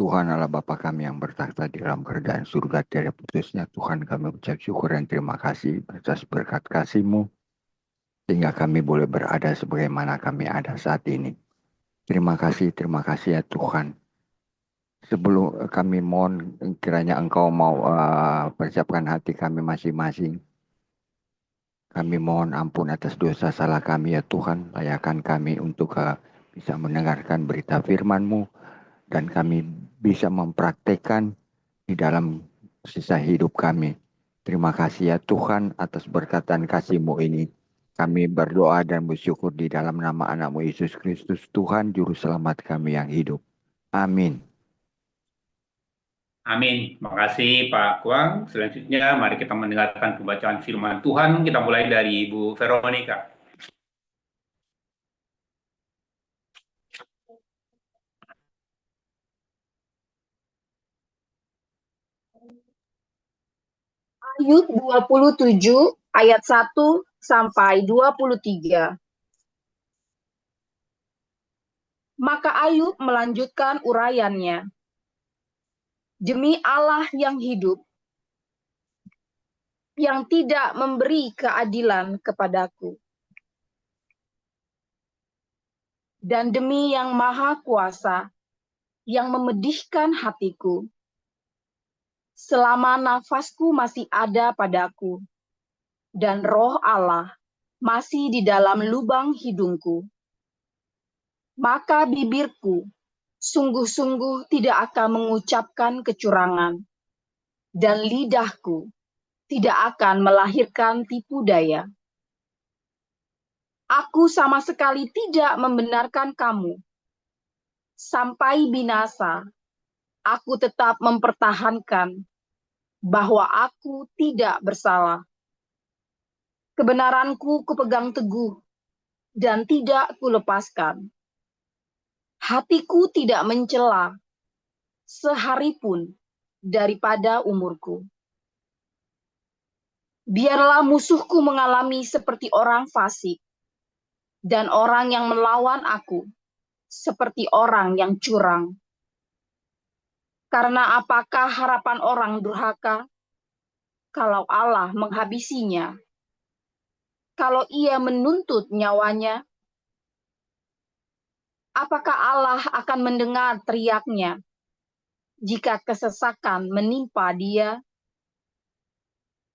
Tuhan Allah Bapa kami yang bertakhta di dalam kerajaan surga tiada putusnya. Tuhan, kami ucap syukur dan terima kasih atas berkat kasih-Mu, sehingga kami boleh berada sebagaimana kami ada saat ini. Terima kasih ya Tuhan. Sebelum kami mohon kiranya Engkau mau persiapkan hati kami masing-masing. Kami mohon ampun atas dosa salah kami ya Tuhan. Layakan kami untuk bisa mendengarkan berita firman-Mu, dan kami bisa mempraktekkan di dalam sisa hidup kami. Terima kasih ya Tuhan atas berkat dan kasih-Mu ini. Kami berdoa dan bersyukur di dalam nama anak-Mu Yesus Kristus, Tuhan Juru Selamat kami yang hidup. Amin. Amin. Terima kasih Pak Kuang. Selanjutnya mari kita mendengarkan pembacaan firman Tuhan. Kita mulai dari Ibu Veronica. Ayub 27 ayat 1 sampai 23. Maka Ayub melanjutkan uraiannya. Demi Allah yang hidup, yang tidak memberi keadilan kepadaku, dan demi yang Maha Kuasa, yang memedihkan hatiku, selama nafasku masih ada padaku, dan roh Allah masih di dalam lubang hidungku, maka bibirku sungguh-sungguh tidak akan mengucapkan kecurangan, dan lidahku tidak akan melahirkan tipu daya. Aku sama sekali tidak membenarkan kamu. Sampai binasa, aku tetap mempertahankan bahwa aku tidak bersalah. Kebenaranku kupegang teguh dan tidak kulepaskan. Hatiku tidak mencela sehari pun daripada umurku. Biarlah musuhku mengalami seperti orang fasik, dan orang yang melawan aku seperti orang yang curang. Karena apakah harapan orang durhaka kalau Allah menghabisinya? Kalau ia menuntut nyawanya, apakah Allah akan mendengar teriaknya jika kesesakan menimpa dia?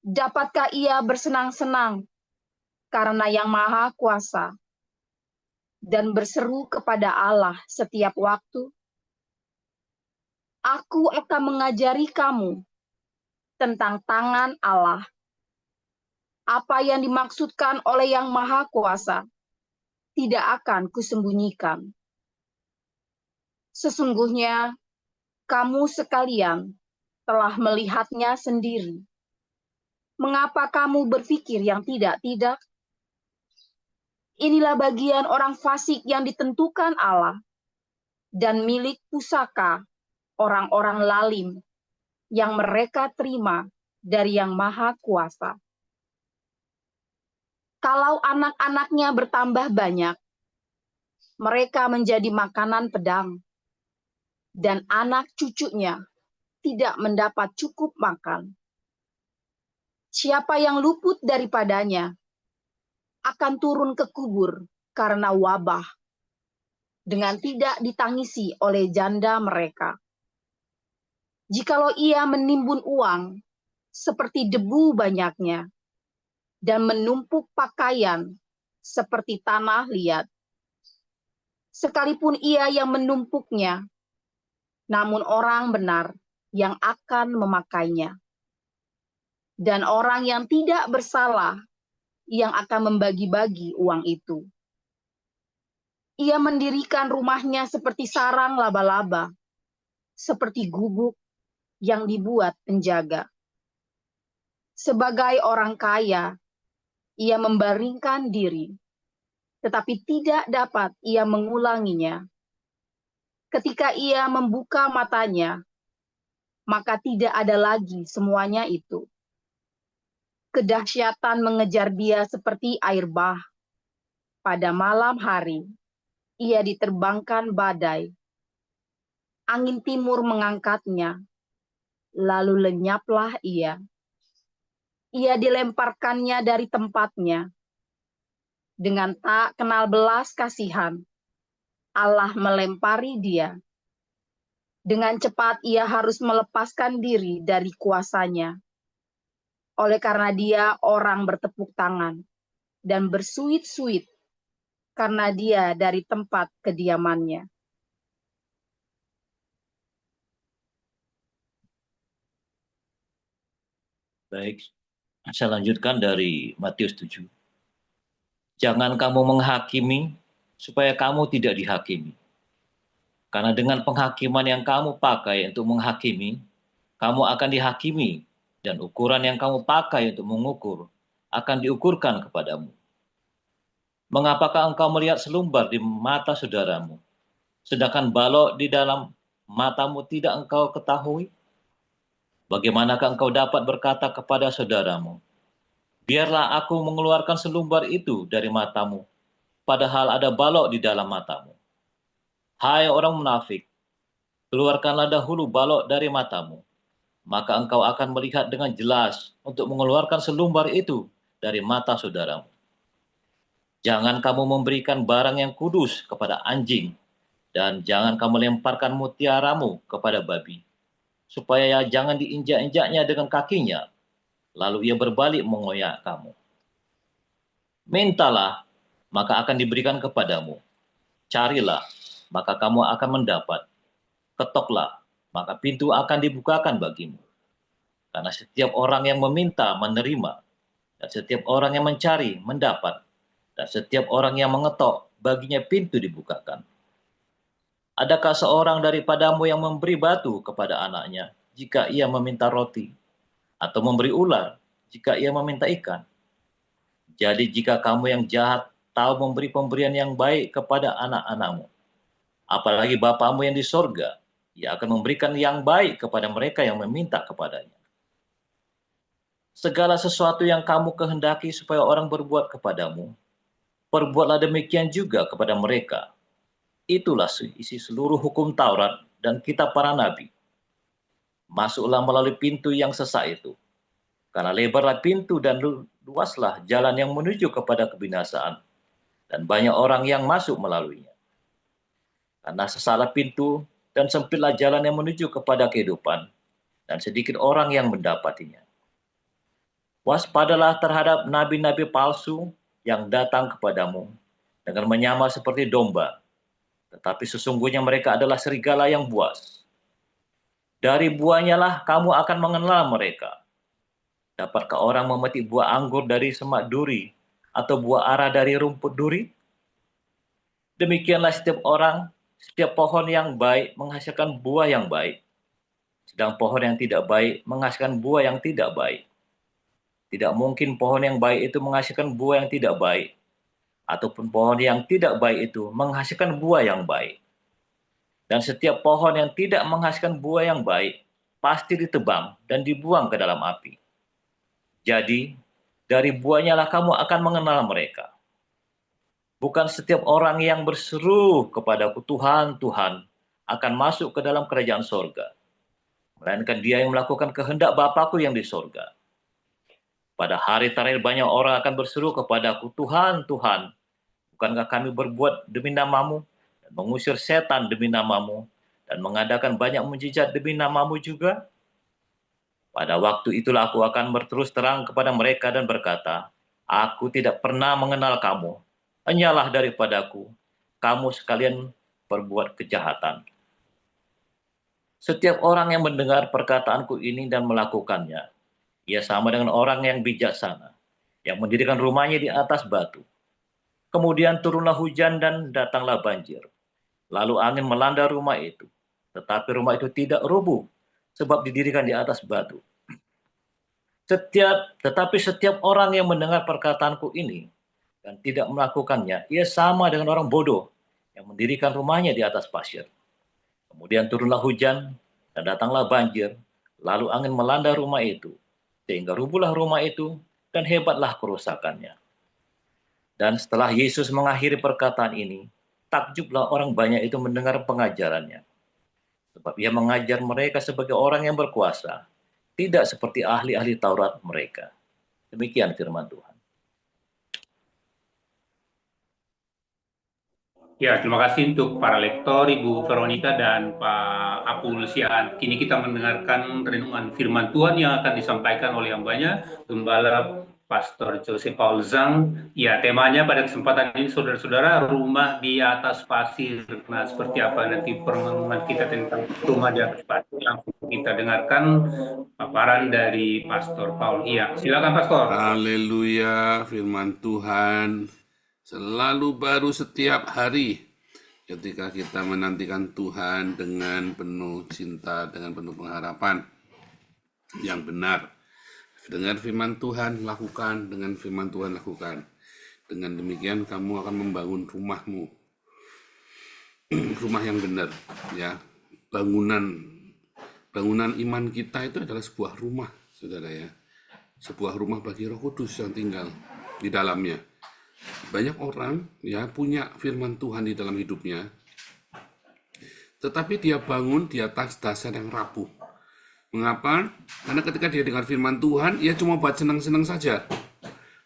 Dapatkah ia bersenang-senang karena Yang Maha Kuasa dan berseru kepada Allah setiap waktu? Aku akan mengajari kamu tentang tangan Allah. Apa yang dimaksudkan oleh Yang Maha Kuasa tidak akan kusembunyikan. Sesungguhnya kamu sekalian telah melihatnya sendiri. Mengapa kamu berpikir yang tidak-tidak? Inilah bagian orang fasik yang ditentukan Allah, dan milik pusaka orang-orang lalim yang mereka terima dari Yang Maha Kuasa. Kalau anak-anaknya bertambah banyak, mereka menjadi makanan pedang, dan anak cucunya tidak mendapat cukup makan. Siapa yang luput daripadanya akan turun ke kubur karena wabah, dengan tidak ditangisi oleh janda mereka. Jikalau ia menimbun uang seperti debu banyaknya, dan menumpuk pakaian seperti tanah liat, sekalipun ia yang menumpuknya, namun orang benar yang akan memakainya. Dan orang yang tidak bersalah yang akan membagi-bagi uang itu. Ia mendirikan rumahnya seperti sarang laba-laba, seperti gubuk yang dibuat penjaga. Sebagai orang kaya, ia membaringkan diri, tetapi tidak dapat ia mengulanginya. Ketika ia membuka matanya, maka tidak ada lagi semuanya itu. Kedahsyatan mengejar dia seperti air bah. Pada malam hari, ia diterbangkan badai. Angin timur mengangkatnya, lalu lenyaplah ia. Ia dilemparkannya dari tempatnya. Dengan tak kenal belas kasihan, Allah melempari dia. Dengan cepat ia harus melepaskan diri dari kuasanya. Oleh karena dia orang bertepuk tangan dan bersuit-suit karena dia dari tempat kediamannya. Baik, saya lanjutkan dari Matius 7. Jangan kamu menghakimi supaya kamu tidak dihakimi. Karena dengan penghakiman yang kamu pakai untuk menghakimi, kamu akan dihakimi, dan ukuran yang kamu pakai untuk mengukur akan diukurkan kepadamu. Mengapakah engkau melihat selumbar di mata saudaramu, sedangkan balok di dalam matamu tidak engkau ketahui? Bagaimanakah engkau dapat berkata kepada saudaramu, biarlah aku mengeluarkan selumbar itu dari matamu, padahal ada balok di dalam matamu? Hai orang munafik, keluarkanlah dahulu balok dari matamu, maka engkau akan melihat dengan jelas untuk mengeluarkan selumbar itu dari mata saudaramu. Jangan kamu memberikan barang yang kudus kepada anjing, dan jangan kamu lemparkan mutiaramu kepada babi, supaya jangan diinjak-injaknya dengan kakinya, lalu ia berbalik mengoyak kamu. Mintalah, maka akan diberikan kepadamu. Carilah, maka kamu akan mendapat. Ketoklah, maka pintu akan dibukakan bagimu. Karena setiap orang yang meminta menerima, dan setiap orang yang mencari mendapat, dan setiap orang yang mengetok baginya pintu dibukakan. Adakah seorang daripadamu yang memberi batu kepada anaknya jika ia meminta roti, atau memberi ular jika ia meminta ikan? Jadi jika kamu yang jahat tahu memberi pemberian yang baik kepada anak-anakmu, apalagi Bapamu yang di sorga, ia akan memberikan yang baik kepada mereka yang meminta kepadanya. Segala sesuatu yang kamu kehendaki supaya orang berbuat kepadamu, perbuatlah demikian juga kepada mereka. Itulah isi seluruh hukum Taurat dan kitab para nabi. Masuklah melalui pintu yang sesak itu, karena lebarlah pintu dan luaslah jalan yang menuju kepada kebinasaan, dan banyak orang yang masuk melaluinya. Karena sesaklah pintu dan sempitlah jalan yang menuju kepada kehidupan, dan sedikit orang yang mendapatinya. Waspadalah terhadap nabi-nabi palsu yang datang kepadamu dengan menyamar seperti domba, tetapi sesungguhnya mereka adalah serigala yang buas. Dari buahnya lah kamu akan mengenal mereka. Dapatkah orang memetik buah anggur dari semak duri, atau buah ara dari rumput duri? Demikianlah setiap pohon yang baik menghasilkan buah yang baik, sedang pohon yang tidak baik menghasilkan buah yang tidak baik. Tidak mungkin pohon yang baik itu menghasilkan buah yang tidak baik, ataupun pohon yang tidak baik itu menghasilkan buah yang baik. Dan setiap pohon yang tidak menghasilkan buah yang baik pasti ditebang dan dibuang ke dalam api. Jadi, dari buahnya lah kamu akan mengenal mereka. Bukan setiap orang yang berseru kepadaku, Tuhan, Tuhan, akan masuk ke dalam kerajaan sorga, melainkan dia yang melakukan kehendak Bapa-Ku yang di sorga. Pada hari terakhir banyak orang akan berseru kepadaku, Tuhan, Tuhan, bukankah kami berbuat demi namamu, dan mengusir setan demi namamu, dan mengadakan banyak mujizat demi namamu juga? Pada waktu itulah aku akan berterus terang kepada mereka dan berkata, aku tidak pernah mengenal kamu, hanyalah daripadaku, kamu sekalian berbuat kejahatan. Setiap orang yang mendengar perkataanku ini dan melakukannya, ia sama dengan orang yang bijaksana, yang mendirikan rumahnya di atas batu. Kemudian turunlah hujan dan datanglah banjir. Lalu angin melanda rumah itu. Tetapi rumah itu tidak rubuh, sebab didirikan di atas batu. Tetapi setiap orang yang mendengar perkataanku ini dan tidak melakukannya, ia sama dengan orang bodoh yang mendirikan rumahnya di atas pasir. Kemudian turunlah hujan dan datanglah banjir. Lalu angin melanda rumah itu, sehingga rubuhlah rumah itu dan hebatlah kerusakannya. Dan setelah Yesus mengakhiri perkataan ini, takjublah orang banyak itu mendengar pengajarannya. sebab ia mengajar mereka sebagai orang yang berkuasa, tidak seperti ahli-ahli Taurat mereka. Demikian firman Tuhan. Ya, terima kasih untuk para lektor, Ibu Veronica dan Pak Apul Siaan. Kini kita mendengarkan renungan firman Tuhan yang akan disampaikan oleh hambanya, Gembala Pastor Jose Paul Zhang. Ya, temanya pada kesempatan ini, saudara-saudara, rumah di atas pasir. Nah, seperti apa nanti permenungan kita tentang rumah di atas pasir? Langsung kita dengarkan paparan dari Pastor Paul. Iya, silakan Pastor. Haleluya, firman Tuhan selalu baru setiap hari ketika kita menantikan Tuhan dengan penuh cinta, dengan penuh pengharapan yang benar. Dengar firman Tuhan, lakukan. Dengan firman Tuhan, lakukan. Dengan demikian kamu akan membangun rumahmu, rumah yang benar. Ya, bangunan iman kita itu adalah sebuah rumah, saudara ya. Sebuah rumah bagi Roh Kudus yang tinggal di dalamnya. Banyak orang ya punya firman Tuhan di dalam hidupnya, tetapi dia bangun di atas dasar yang rapuh. Mengapa? Karena ketika dia dengar firman Tuhan, ia cuma buat senang-senang saja.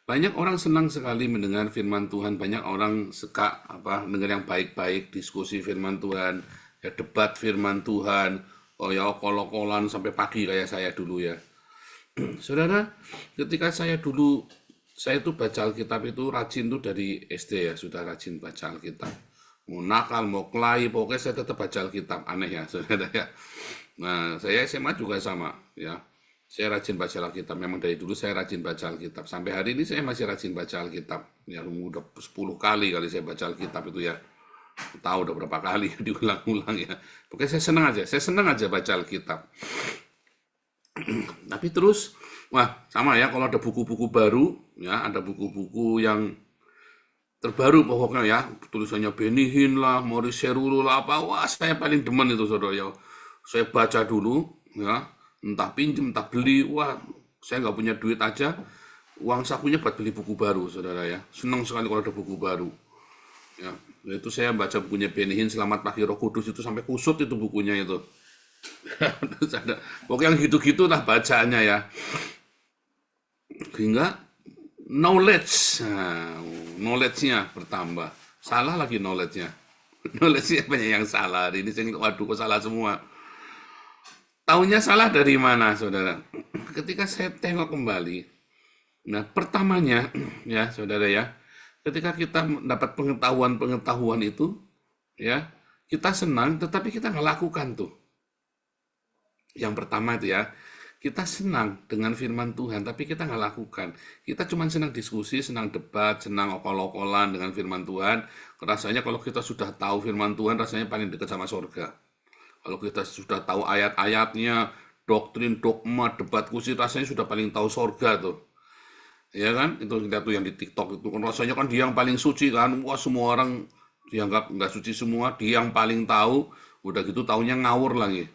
Banyak orang senang sekali mendengar firman Tuhan, banyak orang suka dengar yang baik-baik, diskusi firman Tuhan, ya debat firman Tuhan, ya okol-okolan sampai pagi kayak saya dulu ya. Saudara, ketika saya itu baca Alkitab itu rajin tuh dari SD ya, sudah rajin baca Alkitab. Mau nakal, mau kelahi, pokoknya saya tetap baca Alkitab. Aneh ya, saudara ya. Nah, saya SMA juga sama ya. Saya rajin baca Alkitab. Memang dari dulu saya rajin baca Alkitab. Sampai hari ini saya masih rajin baca Alkitab. Ya, udah 10 kali saya baca Alkitab itu ya. Tahu udah berapa kali diulang-ulang ya. Pokoknya saya senang aja baca Alkitab. Tapi terus, sama ya, kalau ada buku-buku baru, ya ada buku-buku yang terbaru pokoknya ya, tulisannya Benny Hinn lah, Maurice Cerullo lah, saya paling demen itu saudara ya. Saya baca dulu, ya, entah pinjem, entah beli, saya nggak punya duit aja, uang sakunya buat beli buku baru, saudara ya. Senang sekali kalau ada buku baru. Ya, itu saya baca bukunya Benny Hinn, Selamat Pagi Roh Kudus, itu sampai kusut itu bukunya itu. Pokoknya yang gitu-gitu lah bacaannya ya, hingga knowledge-nya bertambah. Salah lagi knowledge-nya banyak yang salah hari ini. Waduh, kok salah semua. Taunya salah dari mana, saudara? Ketika saya tengok kembali, nah pertamanya ya saudara ya, ketika kita mendapat pengetahuan itu ya, kita senang tetapi kita nggak lakukan tuh. Yang pertama itu ya, kita senang dengan firman Tuhan, tapi kita nggak lakukan. Kita cuma senang diskusi, senang debat, senang okol-okolan dengan firman Tuhan. Rasanya kalau kita sudah tahu firman Tuhan, rasanya paling dekat sama surga. Kalau kita sudah tahu ayat-ayatnya, doktrin, dogma, debat kursi, rasanya sudah paling tahu surga tuh. Ya kan? Itu kita tuh yang di TikTok itu kan rasanya kan dia yang paling suci kan. Wah, semua orang dianggap nggak suci semua, dia yang paling tahu. Udah gitu taunya ngawur lagi.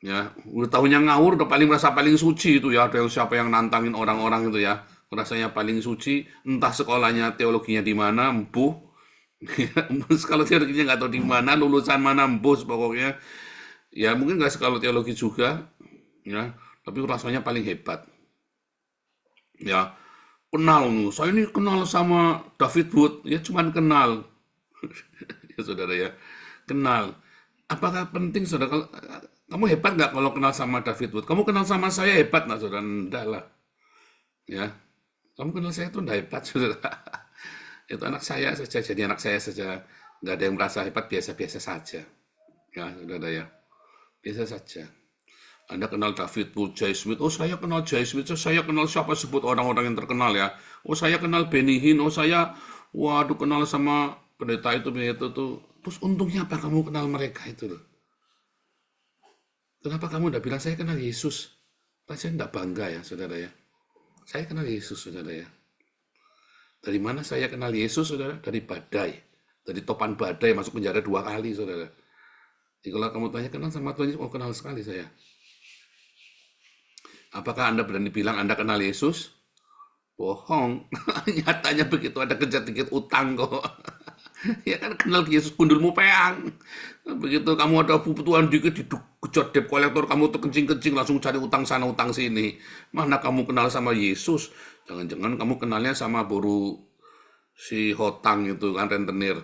Ya, udah tahunya ngawur, udah merasa paling suci itu ya. Ada yang siapa yang nantangin orang-orang itu ya, rasanya paling suci, entah sekolahnya teologinya di mana, empuh. Kalau teologinya nggak tahu di mana, lulusan mana, empuh pokoknya. Ya mungkin nggak sekolah teologi juga, ya, tapi rasanya paling hebat. Ya, saya ini kenal sama David Wood, ya cuman kenal. Ya saudara ya, kenal. Apakah penting saudara? Kamu hebat nggak kalau kenal sama David Wood? Kamu kenal sama saya hebat nggak, saudara? Enggak lah. Ya, kamu kenal saya itu enggak hebat, saudara. Itu anak saya saja, jadi anak saya saja. Nggak ada yang merasa hebat, biasa-biasa saja. Ya, saudara ya. Biasa saja. Anda kenal David Wood, Jay Smith. Oh, saya kenal Jay Smith. Saya kenal siapa sebut orang-orang yang terkenal ya. Oh, saya kenal Benny Hinn. Oh, saya, kenal sama pendeta itu tuh. Terus untungnya apa kamu kenal mereka itu loh? Kenapa kamu udah bilang saya kenal Yesus? Saya enggak bangga ya, saudara ya. Saya kenal Yesus, saudara ya. Dari mana saya kenal Yesus, saudara? Dari badai. Dari topan badai, masuk penjara 2 kali, saudara. Jadi kalau kamu tanya kenal sama Tuhan Yesus, kenal sekali saya. Apakah Anda berani bilang Anda kenal Yesus? Bohong. Nyatanya begitu, ada kejar dikit utang kok. Ya kan kenal Yesus gundulmu peang. Begitu kamu ada kebutuhan dikit dikejot debt kolektor, kamu tuh kencing-kencing langsung cari utang sana utang sini. Mana kamu kenal sama Yesus? Jangan-jangan kamu kenalnya sama boru si hotang itu kan, rentenir.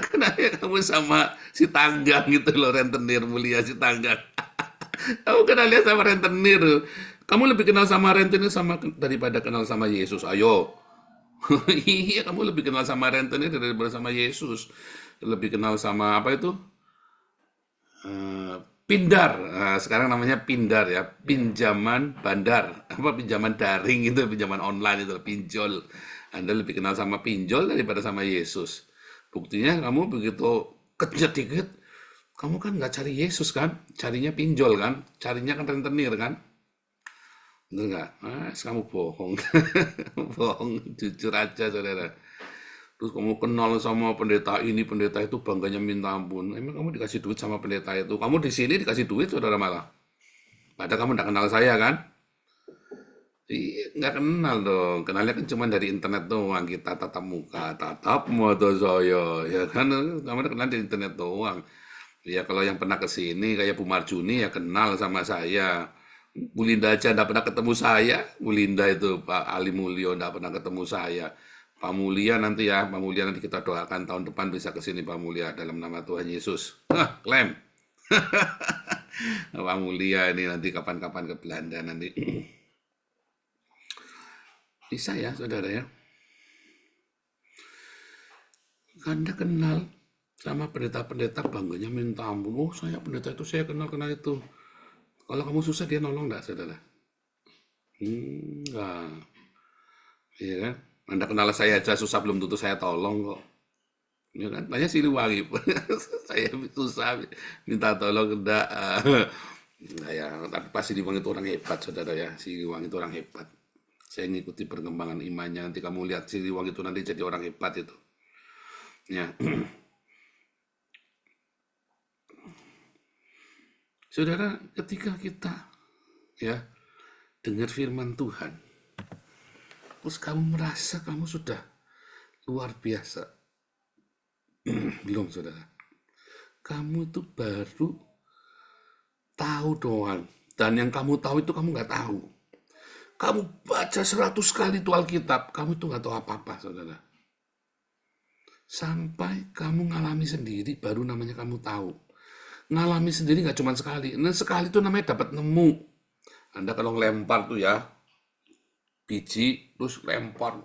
Kenalnya kamu sama si tanggang gitu loh, rentenir mulia si tanggang. Kamu kenalnya sama rentenir. Kamu lebih kenal sama rentenir daripada kenal sama Yesus. Ayo. Iya, kamu lebih kenal sama rentenir daripada sama Yesus. Lebih kenal sama apa itu? Pindar. Nah, sekarang namanya pindar ya, pinjaman bandar. Apa pinjaman daring itu, pinjaman online itu, pinjol. Anda lebih kenal sama pinjol daripada sama Yesus. Buktinya kamu begitu kejut dikit, kamu kan nggak cari Yesus kan, carinya pinjol kan, carinya kan rentenir kan. Bener nggak? Kamu bohong. Bohong, jujur aja saudara. Terus kamu kenal sama pendeta ini, pendeta itu, bangganya minta ampun. Emang kamu dikasih duit sama pendeta itu? Kamu di sini dikasih duit saudara malah. Padahal kamu nggak kenal saya kan? Iya, nggak kenal dong. Kenalnya kan cuma dari internet doang. Kita tatap muka, tatap mata saya. Ya kan, kamu kenal di internet doang. Ya kalau yang pernah ke sini kayak Bu Marjuni ya kenal sama saya. Bu Linda aja enggak pernah ketemu saya. Bu Linda itu Pak Ali Mulyo enggak pernah ketemu saya. Pak Mulia nanti ya, Pak Mulia nanti kita doakan tahun depan bisa ke sini Pak Mulia dalam nama Tuhan Yesus. Klaim. Pak Mulia ini nanti kapan-kapan ke Belanda nanti. Bisa ya saudara ya. Anda kenal sama pendeta-pendeta, bangganya minta ampun. Oh saya pendeta itu, saya kenal itu. Kalau kamu susah dia nolong enggak saudara? Enggak. Iya kan? Anda kenal saya aja susah belum tentu saya tolong kok. Ya kan? Tanya Siliwangi. Saya susah minta tolong enggak. Nah ya, tapi pasti Siliwangi itu orang hebat saudara ya. Siliwangi itu orang hebat. Saya ngikuti perkembangan imannya. Nanti kamu lihat Siliwangi itu nanti jadi orang hebat itu. Ya. Saudara, ketika kita ya dengar firman Tuhan, terus kamu merasa kamu sudah luar biasa. Belum, saudara. Kamu itu baru tahu doang. Dan yang kamu tahu itu kamu nggak tahu. Kamu baca 100 kali itu Alkitab, kamu itu nggak tahu apa-apa, saudara. Sampai kamu ngalami sendiri, baru namanya kamu tahu. Ngalami sendiri nggak cuma sekali. Nah, sekali itu namanya dapat nemu. Anda kalau ngelempar tuh ya, biji, terus lempar,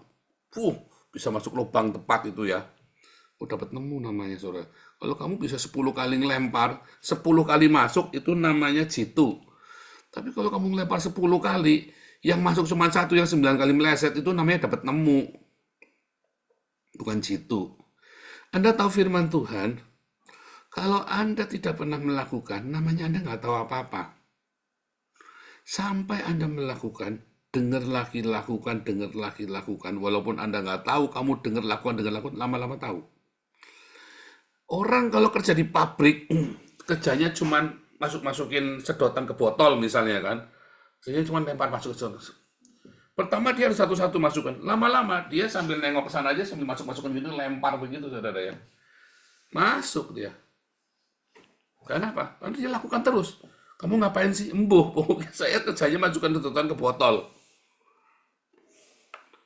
bisa masuk lubang tepat itu ya. Dapat nemu namanya, saudara. Kalau kamu bisa 10 kali ngelempar, 10 kali masuk, itu namanya jitu. Tapi kalau kamu ngelempar 10 kali, yang masuk cuma 1, yang 9 kali meleset, itu namanya dapat nemu. Bukan jitu. Anda tahu firman Tuhan, kalau Anda tidak pernah melakukan, namanya Anda nggak tahu apa-apa. Sampai Anda melakukan, dengar lagi, lakukan, dengar lagi, lakukan. Walaupun Anda nggak tahu, kamu dengar, lakukan, lama-lama tahu. Orang kalau kerja di pabrik, kerjanya cuma masukin sedotan ke botol misalnya kan. Jadi cuma lempar masuk. Pertama dia harus satu-satu masukkan. Lama-lama dia sambil nengok ke sana aja, sambil masuk-masukin gitu, lempar begitu saudara ya. Masuk dia. Kenapa? Karena dia lakukan terus. Kamu ngapain sih? Embuh, pokoknya saya kerjanya masukkan sedotan ke botol.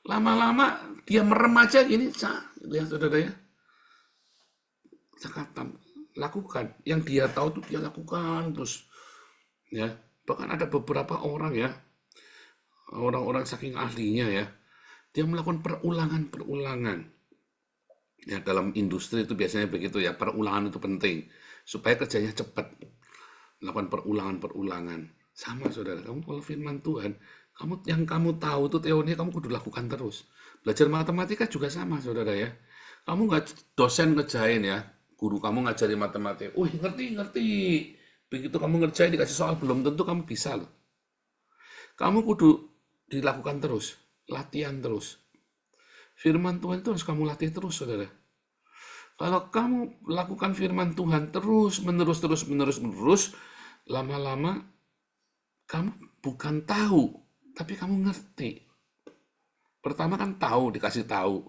Lama-lama dia merem aja gini, lihat saudara ya. Cakatam, lakukan. Yang dia tahu tuh dia lakukan terus. Ya, bahkan ada beberapa orang ya, orang-orang saking ahlinya ya, dia melakukan perulangan. Ya, dalam industri itu biasanya begitu ya, perulangan itu penting supaya kerjanya cepat. Melakukan perulangan. Sama saudara, kamu kalau firman Tuhan, yang kamu tahu itu teorinya kamu kudu lakukan terus. Belajar matematika juga sama saudara ya. Kamu nggak dosen ngerjain ya, guru kamu ngajari matematika. Ngerti. Begitu kamu ngerjain dikasih soal belum tentu kamu bisa loh. Kamu kudu dilakukan terus, latihan terus. Firman Tuhan itu harus kamu latih terus saudara. Kalau kamu lakukan firman Tuhan terus menerus, lama-lama kamu bukan tahu, tapi kamu ngerti. Pertama kan tahu, dikasih tahu.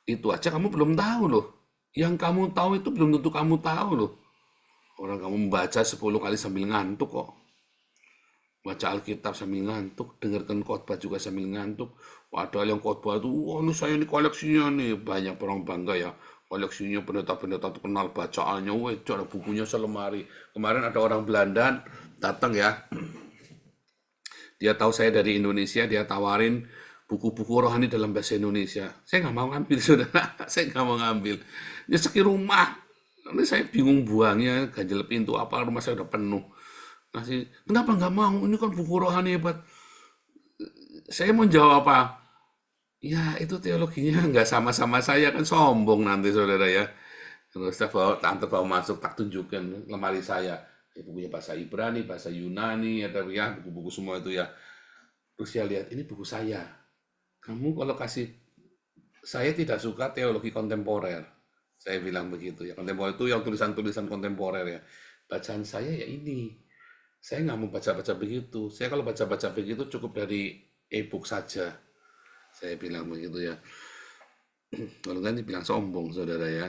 Itu aja kamu belum tahu loh. Yang kamu tahu itu belum tentu kamu tahu loh. Orang kamu membaca 10 kali sambil ngantuk kok. Baca Alkitab sambil ngantuk, dengarkan khotbah juga sambil ngantuk. Padahal yang khotbah itu, wah ini saya ini koleksinya nih. Banyak orang bangga ya, koleksinya pendeta-pendeta terkenal, bacaannya, wah ada bukunya selemari. Kemarin ada orang Belanda datang ya, dia tahu saya dari Indonesia, dia tawarin buku-buku rohani dalam bahasa Indonesia. Saya nggak mau ngambil, saudara. Saya nggak mau ngambil. Dia sekir rumah. Nanti saya bingung buangnya, ganjel pintu apa, rumah saya udah penuh. Masih, kenapa nggak mau? Ini kan buku rohani hebat. Saya mau jawab apa? Ya itu teologinya nggak sama-sama saya, kan sombong nanti saudara ya. Terus saya tante bawa masuk, tak tunjukkan lemari saya. Bukunya bahasa Ibrani, bahasa Yunani, ya buku-buku semua itu ya. Terus saya lihat, ini buku saya. Kamu kalau kasih, saya tidak suka teologi kontemporer. Saya bilang begitu ya. Kontemporer itu yang tulisan-tulisan kontemporer ya. Bacaan saya ya ini. Saya nggak mau baca-baca begitu. Saya kalau baca-baca begitu cukup dari e-book saja. Saya bilang begitu ya. Kalau nggak dibilang sombong, saudara ya.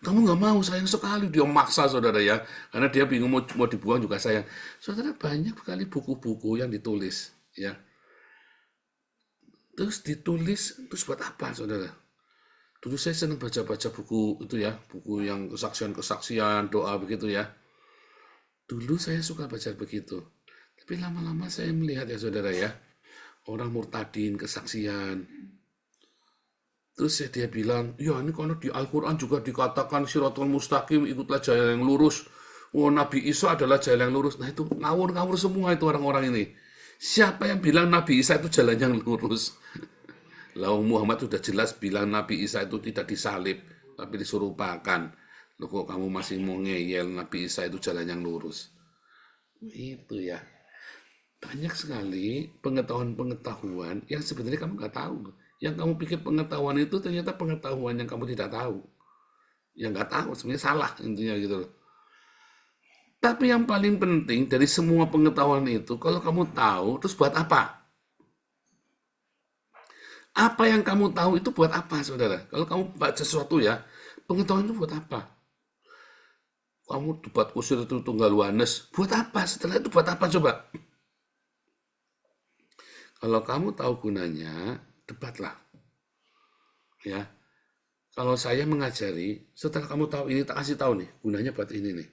Kamu nggak mau, sayang sekali. Dia maksa, saudara ya. Karena dia bingung mau dibuang juga sayang. Saudara, banyak sekali buku-buku yang ditulis. Ya. Terus ditulis, terus buat apa, saudara? Dulu saya senang baca-baca buku itu ya. Buku yang kesaksian-kesaksian, doa begitu ya. Dulu saya suka baca begitu. Tapi lama-lama saya melihat ya, saudara ya. Orang murtadin, kesaksian. Terus dia bilang, ya ini karena di Al-Quran juga dikatakan Shiratal Mustaqim, ikutlah jalan yang lurus. Oh, Nabi Isa adalah jalan yang lurus. Nah itu ngawur-ngawur semua itu orang-orang ini. Siapa yang bilang Nabi Isa itu jalan yang lurus? Lalu Muhammad sudah jelas bilang Nabi Isa itu tidak disalib, tapi diserupakan. Loh kok kamu masih mau ngeyel Nabi Isa itu jalan yang lurus? Itu ya. Banyak sekali pengetahuan-pengetahuan yang sebenarnya kamu nggak tahu. Yang kamu pikir pengetahuan itu ternyata pengetahuan yang kamu tidak tahu. Yang nggak tahu, sebenarnya salah intinya gitu loh. Tapi yang paling penting dari semua pengetahuan itu, kalau kamu tahu, terus buat apa? Apa yang kamu tahu itu buat apa, saudara? Kalau kamu baca sesuatu ya, pengetahuan itu buat apa? Kamu debat kusir itu tunggal wanes, buat apa? Setelah itu buat apa coba? Kalau kamu tahu gunanya, debatlah. Ya. Kalau saya mengajari, setelah kamu tahu ini, tak kasih tahu nih, gunanya buat ini nih.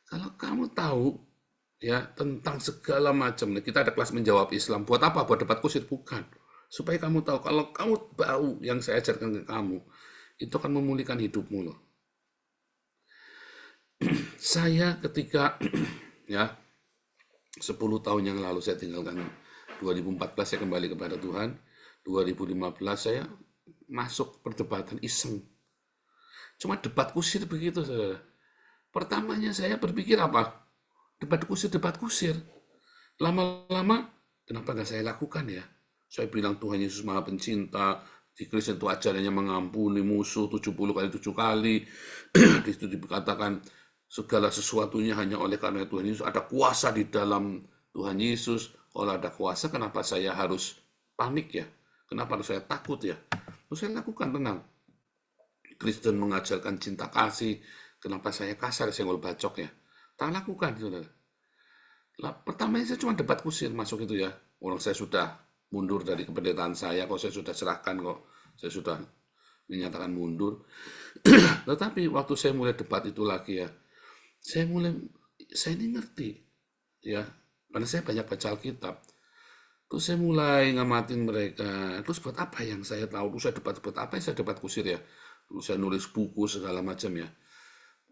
Kalau kamu tahu ya tentang segala macam nih, kita ada kelas menjawab Islam. Buat apa? Buat debat kusir? Bukan. Supaya kamu tahu, kalau kamu tahu yang saya ajarkan ke kamu, itu akan memulihkan hidupmu loh. Saya ketika ya 10 tahun yang lalu saya tinggalkan 2014 saya kembali kepada Tuhan. 2015 saya masuk perdebatan iseng. Cuma debat kusir begitu, saudara. Pertamanya saya berpikir apa? Debat kusir. Lama-lama, kenapa nggak saya lakukan ya? Saya bilang Tuhan Yesus Maha Pencinta, di Kristen itu ajarannya mengampuni musuh 70 kali 7 kali. Di situ dikatakan segala sesuatunya hanya oleh karena Tuhan Yesus. Ada kuasa di dalam Tuhan Yesus. Kalau ada kuasa, kenapa saya harus panik ya? Kenapa harus saya takut ya? Terus saya lakukan, tenang. Kristen mengajarkan cinta kasih. Kenapa saya kasar, saya ngol bacok ya? Tak lakukan, saudara. Pertamanya saya cuma debat kusir masuk itu ya. Orang saya sudah mundur dari kependetaan saya, kok saya sudah serahkan kok. Saya sudah menyatakan mundur. Tetapi waktu saya mulai debat itu lagi ya, saya ini ngerti ya. Karena saya banyak baca Alkitab. Terus saya mulai ngamatin mereka. Terus buat apa yang saya tahu? Terus saya debat apa yang saya debat kusir ya? Terus saya nulis buku segala macam ya.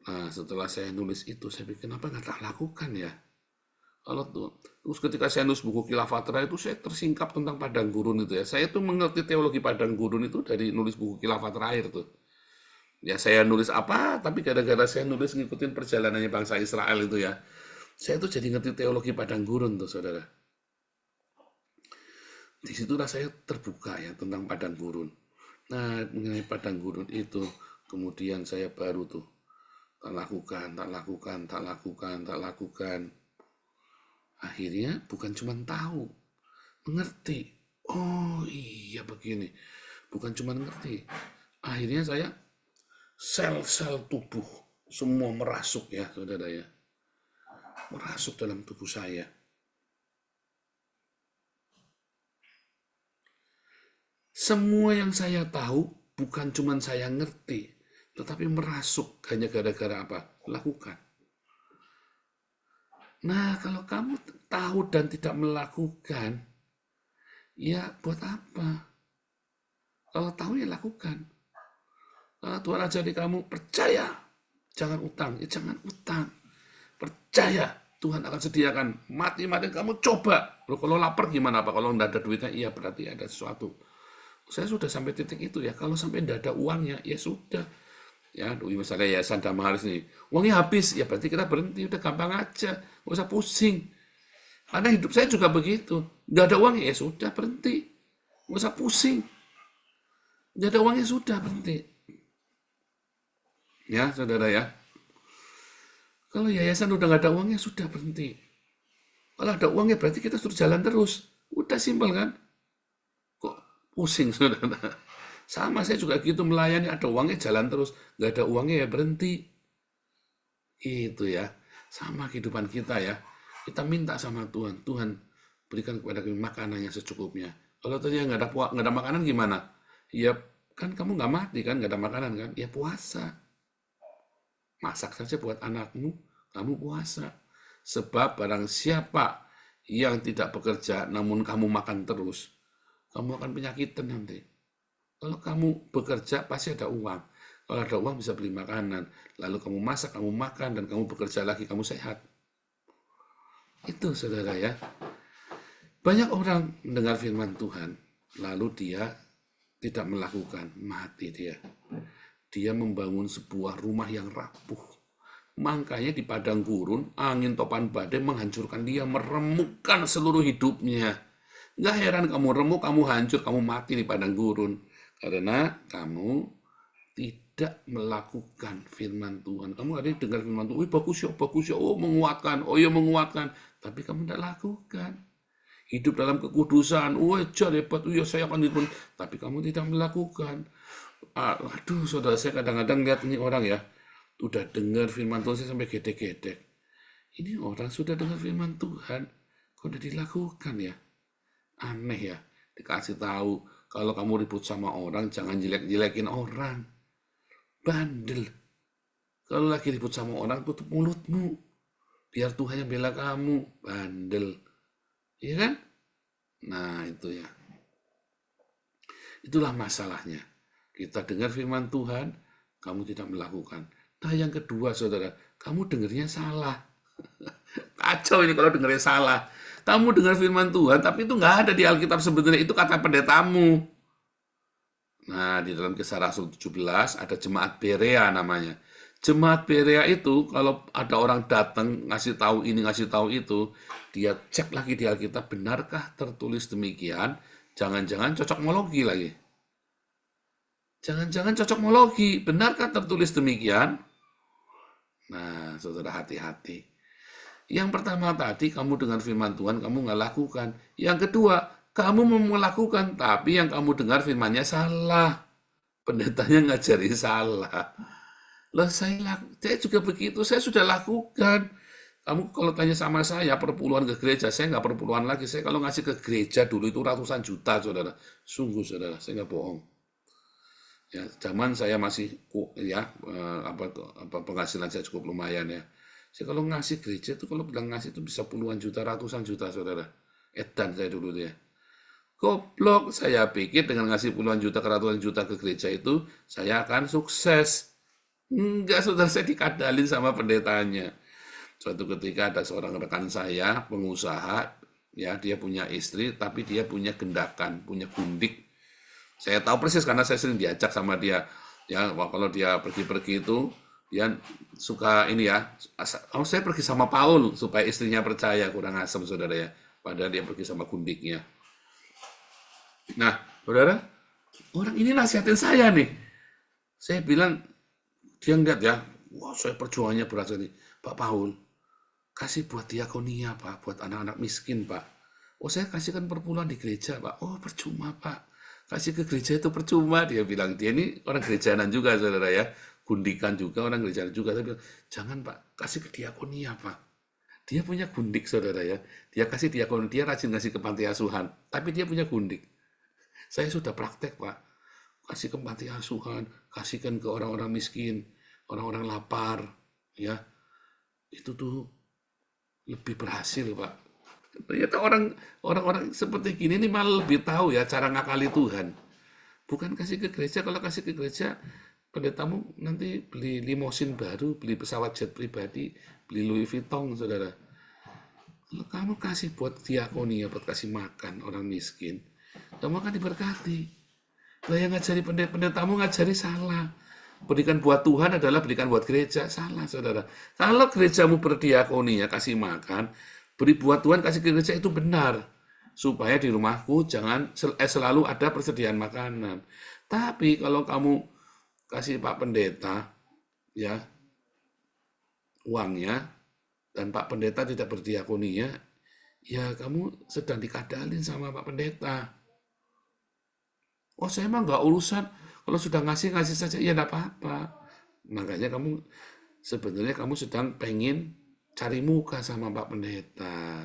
Nah, setelah saya nulis itu, saya pikir kenapa nggak tak lakukan ya? Terus ketika saya nulis buku Kilafatra itu, saya tersingkap tentang padang gurun itu ya. Saya tuh mengerti teologi padang gurun itu dari nulis buku Khilafat terakhir tuh. Ya saya nulis apa, tapi gara-gara saya nulis ngikutin perjalanannya bangsa Israel itu ya. Saya tuh jadi ngerti teologi padang gurun tuh, saudara. Disitulah saya terbuka ya tentang padang gurun. Nah, mengenai padang gurun itu, kemudian saya baru tuh tak lakukan. Akhirnya bukan cuma tahu, mengerti. Oh iya begini, bukan cuma ngerti. Akhirnya saya sel-sel tubuh semua merasuk ya saudara ya, merasuk dalam tubuh saya. Semua yang saya tahu bukan cuma saya ngerti, tetapi merasuk hanya gara-gara apa? Lakukan. Nah, kalau kamu tahu dan tidak melakukan, ya buat apa? Kalau tahu ya lakukan. Kalau Tuhan ajari kamu percaya, jangan utang, ya jangan utang. Percaya, Tuhan akan sediakan. Mati-mati kamu coba. Loh, kalau lapar gimana Pak? Kalau nggak ada duitnya, iya berarti ada sesuatu. Saya sudah sampai titik itu ya. Kalau sampai nggak ada uangnya, ya sudah. Ya, misalnya Yayasan Damaris nih, uangnya habis, ya berarti kita berhenti, udah gampang aja, nggak usah pusing. Karena hidup saya juga begitu, nggak ada uangnya, ya sudah berhenti, nggak usah pusing. Nggak ada uangnya, sudah berhenti. Ya, saudara ya. Kalau yayasan udah nggak ada uangnya, sudah berhenti. Kalau ada uangnya, berarti kita suruh jalan terus. Udah simpel kan? Kok pusing, saudara? Sama saya juga gitu melayani, ada uangnya jalan terus, nggak ada uangnya ya berhenti. Itu ya, sama kehidupan kita ya. Kita minta sama Tuhan, Tuhan berikan kepada kami makanan yang secukupnya. Kalau ternyata nggak ada makanan gimana? Ya kan kamu nggak mati kan, nggak ada makanan kan? Ya puasa. Masak saja buat anakmu, kamu puasa. Sebab barang siapa yang tidak bekerja namun kamu makan terus, kamu akan penyakitan nanti. Kalau kamu bekerja pasti ada uang. Kalau ada uang bisa beli makanan. Lalu kamu masak, kamu makan, dan kamu bekerja lagi, kamu sehat. Itu saudara ya. Banyak orang mendengar firman Tuhan, lalu dia tidak melakukan, mati dia. Dia membangun sebuah rumah yang rapuh. Makanya di padang gurun, angin topan badai menghancurkan dia, meremukkan seluruh hidupnya. Nggak heran kamu remuk, kamu hancur, kamu mati di padang gurun. Karena kamu tidak melakukan firman Tuhan. Kamu ada yang dengar firman Tuhan, bagus ya, oh menguatkan, oh ya menguatkan. Tapi kamu tidak lakukan. Hidup dalam kekudusan, wajar hebat, ya saya akan hidup. Tapi kamu tidak melakukan. Aduh, saudara, saya kadang-kadang lihat ini orang ya, udah dengar firman Tuhan, saya sampai gedek-gedek. Ini orang sudah dengar firman Tuhan, kok udah dilakukan ya? Aneh ya, dikasih tahu, kalau kamu ribut sama orang, jangan jelek-jelekin orang. Bandel. Kalau lagi ribut sama orang, tutup mulutmu. Biar Tuhan yang bela kamu. Bandel. Iya kan? Nah, itu ya. Itulah masalahnya. Kita dengar firman Tuhan, kamu tidak melakukan. Nah, yang kedua, saudara, kamu dengarnya salah. Kacau ini kalau dengarnya salah. Kamu dengar firman Tuhan, tapi itu nggak ada di Alkitab sebenarnya. Itu kata pendetamu. Nah, di dalam Kisah Rasul 17 ada jemaat Berea namanya. Jemaat Berea itu kalau ada orang datang ngasih tahu ini, ngasih tahu itu, dia cek lagi di Alkitab, benarkah tertulis demikian? Jangan-jangan cocokmologi lagi. Jangan-jangan cocokmologi, benarkah tertulis demikian? Nah, saudara hati-hati. Yang pertama tadi, kamu dengar firman Tuhan, kamu nggak lakukan. Yang kedua, kamu mau melakukan, tapi yang kamu dengar firmannya salah. Pendetanya ngajari salah. Loh, saya juga begitu, saya sudah lakukan. Kamu kalau tanya sama saya, perpuluhan ke gereja, saya nggak perpuluhan lagi. Saya kalau ngasih ke gereja dulu itu ratusan juta, saudara. Sungguh, saudara, saya nggak bohong. Ya, zaman saya masih ya penghasilan saya cukup lumayan ya. Saya kalau ngasih gereja itu, kalau bilang ngasih itu bisa puluhan juta, ratusan juta, saudara. Edan saya dulu dia. Goblok, saya pikir dengan ngasih puluhan juta ke ratusan juta ke gereja itu, saya akan sukses. Enggak, saudara, saya dikadalin sama pendetanya. Suatu ketika ada seorang rekan saya, pengusaha, ya dia punya istri, tapi dia punya gendakan, punya gundik. Saya tahu persis karena saya sering diajak sama dia. Ya, kalau dia pergi-pergi itu, dia suka ini ya, saya pergi sama Paul supaya istrinya percaya, kurang asem saudara ya, padahal dia pergi sama gundiknya. Nah, saudara, orang ini nasihatin saya nih. Saya bilang, dia enggak ya, wah saya perjuangannya berat sekali. Pak Paul, kasih buat diakonia Pak, buat anak-anak miskin Pak. Oh, saya kasihkan perpuluhan di gereja, Pak. Oh, percuma, Pak. Kasih ke gereja itu percuma, dia bilang. Dia ini orang gerejanan juga, saudara ya. Gundikan juga, orang gerejanan juga. Tapi bilang, jangan, Pak. Kasih ke diakonia, Pak. Dia punya gundik, saudara ya. Dia kasih diakonia, dia rajin ngasih ke panti asuhan. Tapi dia punya gundik. Saya sudah praktek, Pak. Kasih ke panti asuhan, kasihkan ke orang-orang miskin, orang-orang lapar, ya. Itu tuh lebih berhasil, Pak. Ternyata orang-orang seperti gini ini malah lebih tahu ya cara ngakali Tuhan. Bukan kasih ke gereja, kalau kasih ke gereja, pendetamu nanti beli limosin baru, beli pesawat jet pribadi, beli Louis Vuitton, saudara. Kalau kamu kasih buat diakonia, buat kasih makan orang miskin, kamu akan diberkati. Lah yang ngajari pendetamu ngajari salah. Berikan buat Tuhan adalah berikan buat gereja. Salah, saudara. Kalau gerejamu berdiakonia, kasih makan, beri buat Tuhan, kasih ke gereja, itu benar. Supaya di rumahku jangan selalu ada persediaan makanan. Tapi kalau kamu kasih Pak Pendeta, ya, uangnya, dan Pak Pendeta tidak berdiakonia, ya kamu sedang dikadalin sama Pak Pendeta. Oh, saya mah nggak urusan. Kalau sudah ngasih saja, ya nggak apa-apa. Makanya sebenarnya kamu sedang pengen cari muka sama Pak Pendeta.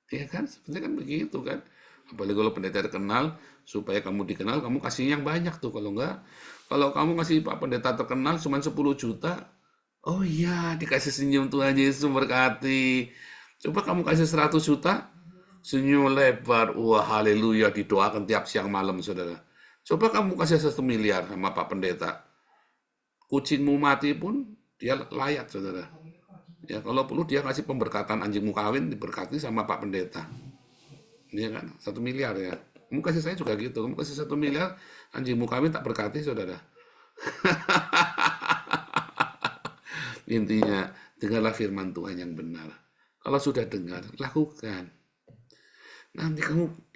Ya kan? Sebenarnya kan begitu kan. Apalagi kalau pendeta terkenal, supaya kamu dikenal, kamu kasih yang banyak tuh. Kalau enggak, kalau kamu kasih Pak Pendeta terkenal cuma 10 juta, oh iya, dikasih senyum Tuhan Yesus memberkati. Coba kamu kasih 100 juta, senyum lebar, wah haleluya, didoakan tiap siang malam, saudara. Coba kamu kasih 1 miliar sama Pak Pendeta, kucingmu mati pun dia layak, saudara. Ya, kalau perlu dia kasih pemberkatan anjingmu kawin, diberkati sama Pak Pendeta. Iya kan? 1 miliar ya. Kamu kasih saya juga gitu. Kamu kasih 1 miliar, anjingmu kawin tak berkati, saudara. Intinya, dengarlah firman Tuhan yang benar. Kalau sudah dengar, lakukan. Nanti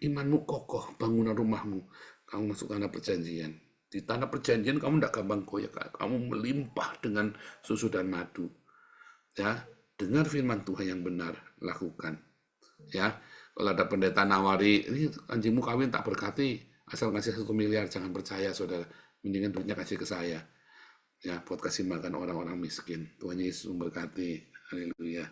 imanmu kokoh, bangunan rumahmu. Kamu masuk tanah perjanjian. Di tanah perjanjian kamu tidak gampang goyah. Kamu melimpah dengan susu dan madu. Ya, dengar firman Tuhan yang benar, lakukan. Ya, kalau ada pendeta nawari, ini anjingmu kawin tak berkati, asal ngasih 1 miliar, jangan percaya, saudara. Mendingan duitnya kasih ke saya. Ya, buat kasih makan orang-orang miskin. Tuhan Yesus memberkati. Haleluya.